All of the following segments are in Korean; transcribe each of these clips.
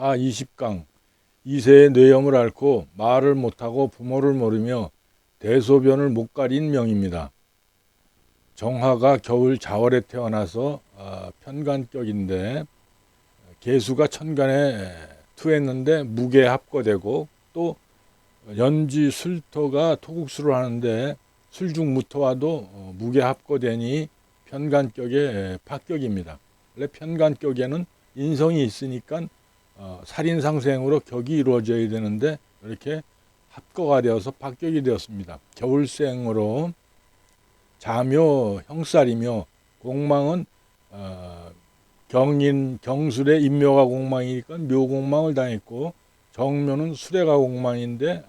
하 20강 이세의 뇌염을 앓고 말을 못하고 부모를 모르며 대소변을 못 가린 명입니다. 정화가 겨울 자월에 태어나서 편간격인데 개수가 천간에 투했는데 무게에 합거되고 또 연지 술토가 토국수를 하는데 술중무토와도 무게 합거되니 편간격의 파격입니다. 원래 편간격에는 인성이 있으니까 살인상생으로 격이 이루어져야 되는데 이렇게 합거가 되어서 파격이 되었습니다. 겨울생으로 자묘 형살이며 공망은 경술의 인묘가 공망이니까 묘공망을 당했고 정묘는 수레가 공망인데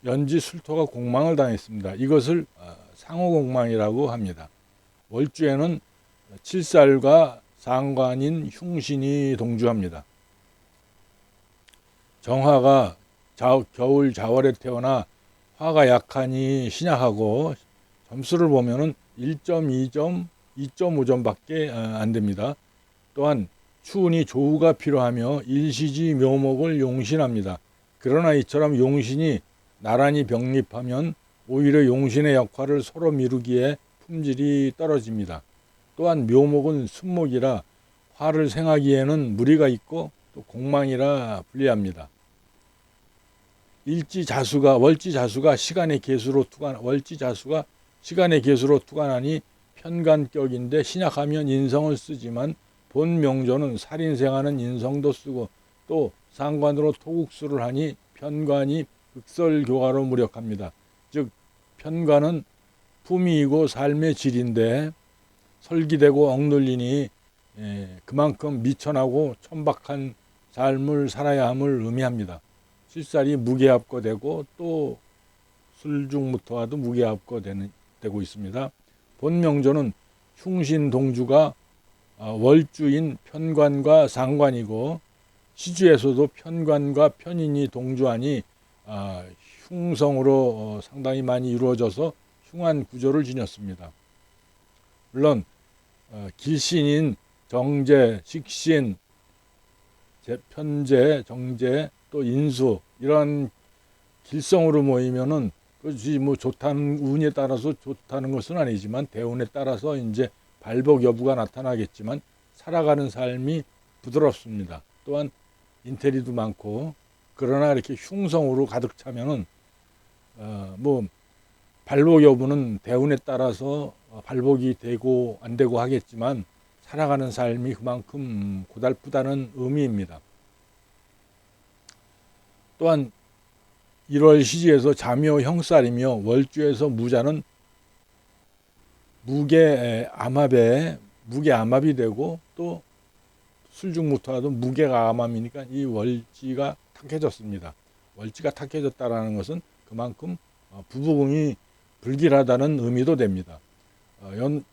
연지 술토가 공망을 당했습니다. 이것을 상호공망이라고 합니다. 월주에는 칠살과 상관인 흉신이 동주합니다. 정화가 겨울 자월에 태어나 화가 약하니 신약하고 점수를 보면은 1.2점, 2.5점밖에 안 됩니다. 또한 추운이 조우가 필요하며 일시지 묘목을 용신합니다. 그러나 이처럼 용신이 나란히 병립하면 오히려 용신의 역할을 서로 미루기에 품질이 떨어집니다. 또한 묘목은 순목이라 화를 생하기에는 무리가 있고 또 공망이라 불리합니다. 월지자수가 시간의 개수로 투관하니 편간격인데 신약하면 인성을 쓰지만 본 명조는 살인생하는 인성도 쓰고 또 상관으로 토국수를 하니 편관이 극설교화로 무력합니다. 즉 편관은 품위이고 삶의 질인데 설기되고 억눌리니 그만큼 미천하고 천박한 삶을 살아야 함을 의미합니다. 실살이 무게합거되고 또 술중무토와도 무게합거되고 있습니다. 본명조는 흉신동주가 월주인 편관과 상관이고 시주에서도 편관과 편인이 동주하니 흉성으로 상당히 많이 이루어져서 흉한 구조를 지녔습니다. 물론 길신인 정제, 식신, 편제, 정제, 또 인수 이러한 길성으로 모이면은 그것이 뭐 좋다는 운에 따라서 좋다는 것은 아니지만 대운에 따라서 이제 발복 여부가 나타나겠지만 살아가는 삶이 부드럽습니다. 또한 인테리도 많고 그러나 이렇게 흉성으로 가득 차면은 뭐 발복 여부는 대운에 따라서 발복이 되고 안 되고 하겠지만 살아가는 삶이 그만큼 고달프다는 의미입니다. 또한 1월 시지에서 자묘 형살이며 월주에서 무자는 무게암합이 되고 또 술중무토와도 무게가 암합이니까 이 월지가 탁해졌습니다. 월지가 탁해졌다라는 것은 그만큼 부부궁이 불길하다는 의미도 됩니다.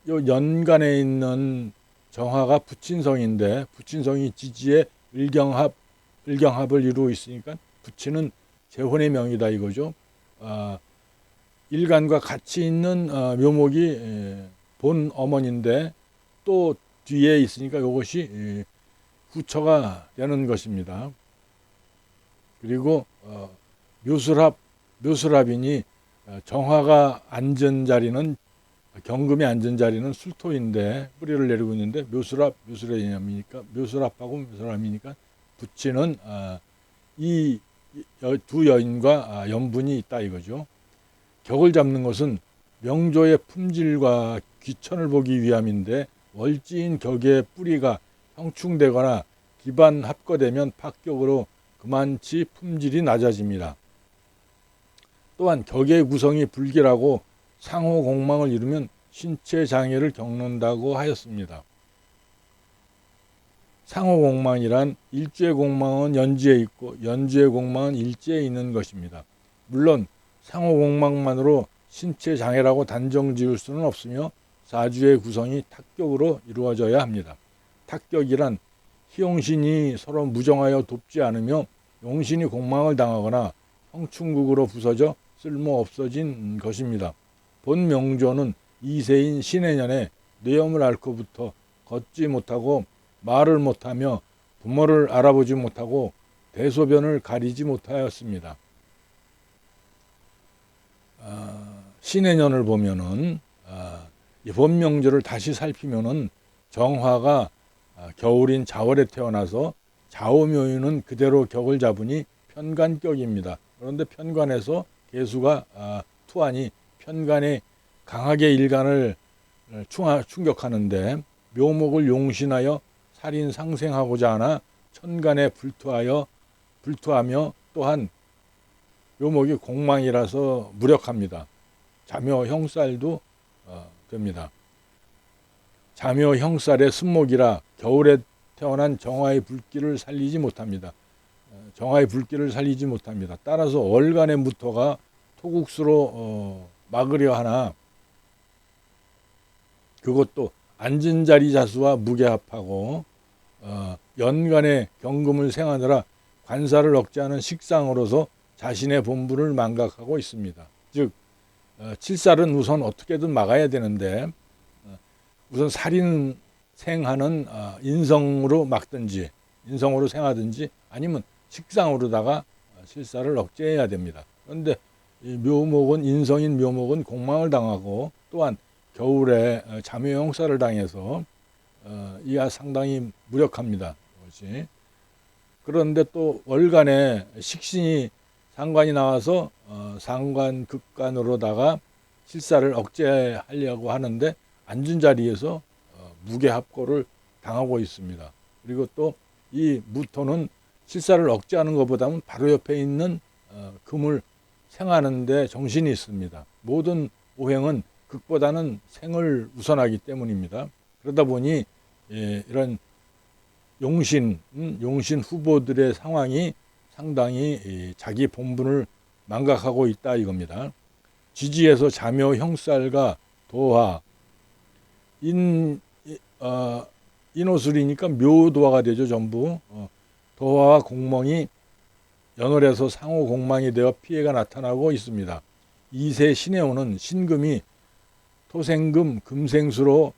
연간에 있는 정화가 부친성인데 부친성이 지지의 을경합을 이루고 있으니까 부친은 재혼의 명이다 이거죠. 일간과 같이 있는 묘목이 본 어머니인데 또 뒤에 있으니까 이것이 후처가 되는 것입니다. 그리고 묘술합이니 정화가 앉은 자리는 경금이 앉은 자리는 술토인데 뿌리를 내리고 있는데 묘술합하고 부친은 이 두 여인과 연분이 있다 이거죠. 격을 잡는 것은 명조의 품질과 귀천을 보기 위함인데 월지인 격의 뿌리가 형충되거나 기반 합거되면 파격으로 그만치 품질이 낮아집니다. 또한 격의 구성이 불길하고 상호 공망을 이루면 신체 장애를 겪는다고 하였습니다. 상호 공망이란 일주의 공망은 연지에 있고 연지의 공망은 일지에 있는 것입니다. 물론 상호 공망만으로 신체 장애라고 단정 지을 수는 없으며 사주의 구성이 탁격으로 이루어져야 합니다. 탁격이란 희용신이 서로 무정하여 돕지 않으며 용신이 공망을 당하거나 형충국으로 부서져 쓸모 없어진 것입니다. 본 명조는 이세인 신해년에 뇌염을 앓고부터 걷지 못하고 말을 못하며 부모를 알아보지 못하고 대소변을 가리지 못하였습니다. 신의 년을 보면은 이번 명절을 다시 살피면은 정화가 겨울인 자월에 태어나서 좌우묘유는 그대로 격을 잡으니 편관격입니다. 그런데 편관에서 개수가 투하니 편관에 강하게 일간을 충격하는데 묘목을 용신하여 살인 상생하고자 하나 천간에 불투하며 또한 묘목이 공망이라서 무력합니다. 자묘 형살도 됩니다. 자묘 형살의 순목이라 겨울에 태어난 정화의 불길을 살리지 못합니다. 정화의 불길을 살리지 못합니다. 따라서 월간의 무토가 토국수로 막으려 하나 그것도 앉은 자리 자수와 무게합하고 연간의 경금을 생하느라 관사를 억제하는 식상으로서 자신의 본분을 망각하고 있습니다. 즉 칠살은 우선 어떻게든 막아야 되는데 우선 살인생하는 인성으로 막든지 인성으로 생하든지 아니면 식상으로다가 칠살을 억제해야 됩니다. 그런데 이 묘목은 인성인 묘목은 공망을 당하고 또한 겨울에 자묘 형살을 당해서 이하 상당히 무력합니다. 그것이. 그런데 또 월간에 식신이 상관이 나와서 상관 극관으로다가 칠살을 억제하려고 하는데 앉은 자리에서 무게합고를 당하고 있습니다. 그리고 또 이 무토는 칠살을 억제하는 것보다는 바로 옆에 있는 금을 생하는 데 정신이 있습니다. 모든 오행은 극보다는 생을 우선하기 때문입니다. 그러다 보니 이런 용신 후보들의 상황이 상당히 자기 본분을 망각하고 있다 이겁니다. 지지에서 자묘 형살과 도화 인호술이니까 묘도화가 되죠. 전부 도화와 공망이 연월에서 상호 공망이 되어 피해가 나타나고 있습니다. 이세 신해오는 신금이 토생금 금생수로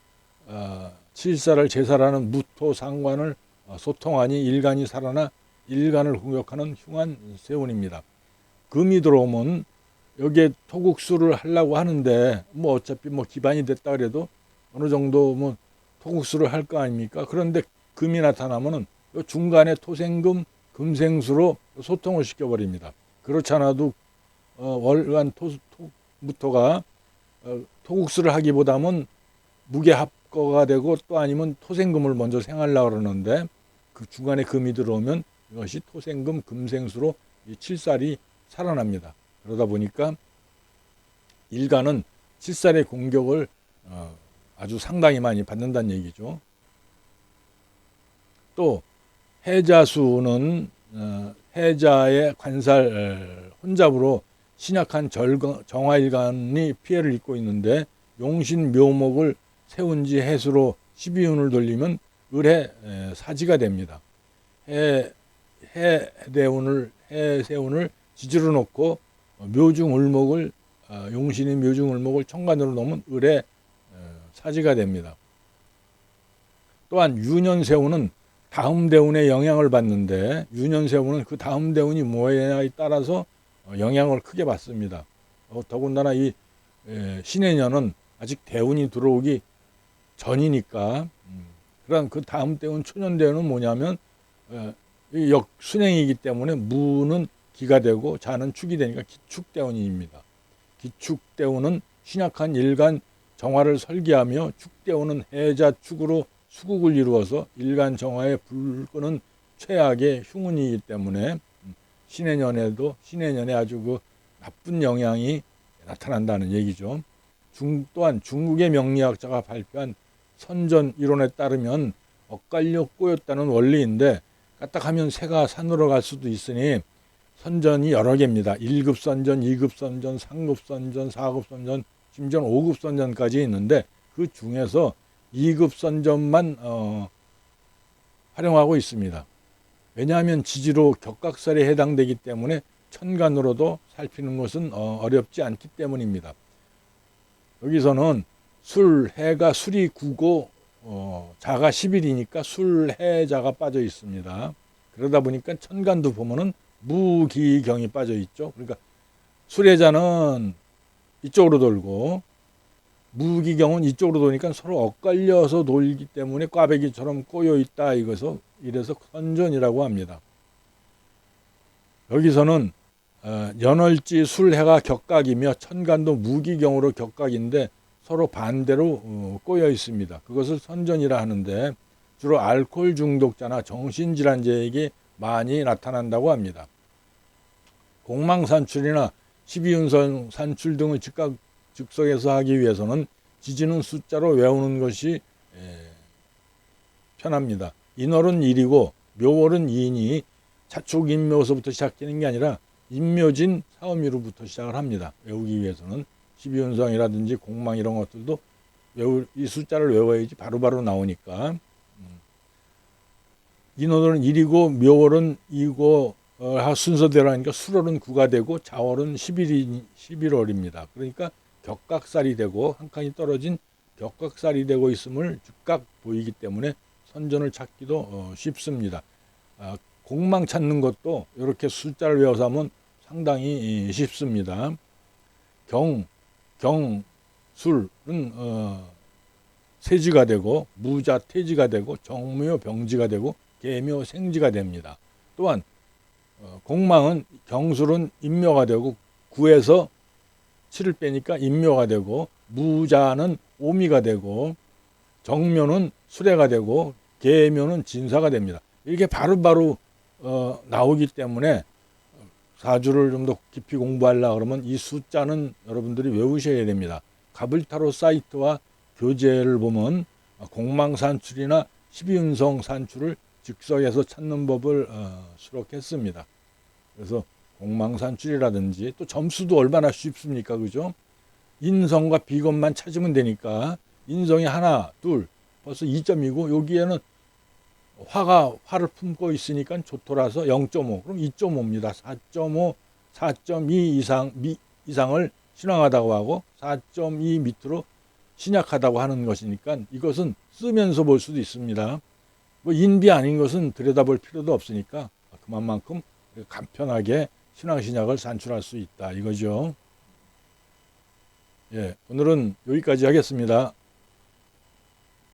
칠살을 제살하는 무토 상관을 소통하니 일간이 살아나 일간을 공격하는 흉한 세운입니다. 금이 들어오면 여기에 토국수를 하려고 하는데 뭐 어차피 뭐 기반이 됐다 그래도 어느 정도 뭐 토국수를 할 거 아닙니까? 그런데 금이 나타나면은 중간에 토생금 금생수로 소통을 시켜버립니다. 그렇지 않아도 월간 무토가 토국수를 하기보다는 무게합거가 되고 또 아니면 토생금을 먼저 생하려고 그러는데 그 중간에 금이 들어오면 이것이 토생금 금생수로 이 칠살이 살아납니다. 그러다 보니까 일간은 칠살의 공격을 아주 상당히 많이 받는다는 얘기죠. 또 해자수는 해자의 관살 혼잡으로 신약한 정화일간이 피해를 입고 있는데 용신 묘목을 세운 지 해수로 12운을 돌리면 을해 사지가 됩니다. 해세운을 지지로 놓고 묘중을목을 용신이 묘중을목을 천간으로 놓으면 을해 사지가 됩니다. 또한 유년세운은 다음 대운의 영향을 받는데 유년세운은 그 다음 대운이 뭐냐에 따라서 영향을 크게 받습니다. 더군다나 이 신해년은 아직 대운이 들어오기 전이니까 그럼 그 다음 대운 초년대운은 뭐냐면 역순행이기 때문에 무는 기가 되고 자는 축이 되니까 기축대운입니다. 기축대운은 신약한 일간 정화를 설계하며 축대운은 해자축으로 수국을 이루어서 일간 정화에 불끄는 최악의 흉운이기 때문에 신해년에 아주 그 나쁜 영향이 나타난다는 얘기죠. 또한 중국의 명리학자가 발표한 선전 이론에 따르면 엇갈려 꼬였다는 원리인데 까딱하면 새가 산으로 갈 수도 있으니 선전이 여러 개입니다. 1급 선전, 2급 선전, 3급 선전, 4급 선전, 심지어 5급 선전까지 있는데 그 중에서 2급 선전만 활용하고 있습니다. 왜냐하면 지지로 격각살에 해당되기 때문에 천간으로도 살피는 것은 어렵지 않기 때문입니다. 여기서는 해가 술이 구고 자가 10일이니까 술해자가 빠져 있습니다. 그러다 보니까 천간도 보면은 무기경이 빠져 있죠. 그러니까 술해자는 이쪽으로 돌고 무기경은 이쪽으로 도니까 서로 엇갈려서 돌기 때문에 꽈배기처럼 꼬여 있다 이래서 선전이라고 합니다. 여기서는 연월지 술해가 격각이며 천간도 무기경으로 격각인데 서로 반대로 꼬여 있습니다. 그것을 선전이라 하는데 주로 알코올 중독자나 정신질환자에게 많이 나타난다고 합니다. 공망산출이나 12운성 산출 등을 즉각 즉석에서 하기 위해서는 지지는 숫자로 외우는 것이 편합니다. 인월은 1이고 묘월은 2이니 자축인묘서부터 시작되는 게 아니라 인묘진 사음이로부터 시작을 합니다. 외우기 위해서는 12운성이라든지 공망 이런 것들도 이 숫자를 외워야지 바로바로 나오니까. 인월은 1이고 묘월은 2고 순서대로 하니까 술월은 9가 되고 자월은 11월입니다. 그러니까 격각살이 되고 한 칸이 떨어진 격각살이 되고 있음을 즉각 보이기 때문에 선전을 찾기도 쉽습니다. 공망 찾는 것도 이렇게 숫자를 외워서 하면 상당히 쉽습니다. 술은 세지가 되고 무자 태지가 되고 정묘 병지가 되고 계묘 생지가 됩니다. 또한 공망은 경술은 인묘가 되고 9에서 7을 빼니까 인묘가 되고 무자는 오미가 되고 정묘는 수레가 되고 계묘는 진사가 됩니다. 이렇게 바로바로 나오기 때문에 사주를 좀 더 깊이 공부하려고 그러면 이 숫자는 여러분들이 외우셔야 됩니다. 가불타로 사이트와 교재를 보면 공망산출이나 12운성 산출을 즉석에서 찾는 법을 수록했습니다. 그래서 공망산출이라든지 또 점수도 얼마나 쉽습니까? 그죠? 인성과 비건만 찾으면 되니까 인성이 하나, 둘, 벌써 2점이고 여기에는 화를 품고 있으니까 조토라서 0.5, 그럼 2.5입니다. 4.5, 4.2 이상을 신왕하다고 하고 4.2 밑으로 신약하다고 하는 것이니까 이것은 쓰면서 볼 수도 있습니다. 뭐 인비 아닌 것은 들여다볼 필요도 없으니까 그만큼 간편하게 신앙신약을 산출할 수 있다 이거죠. 예, 오늘은 여기까지 하겠습니다.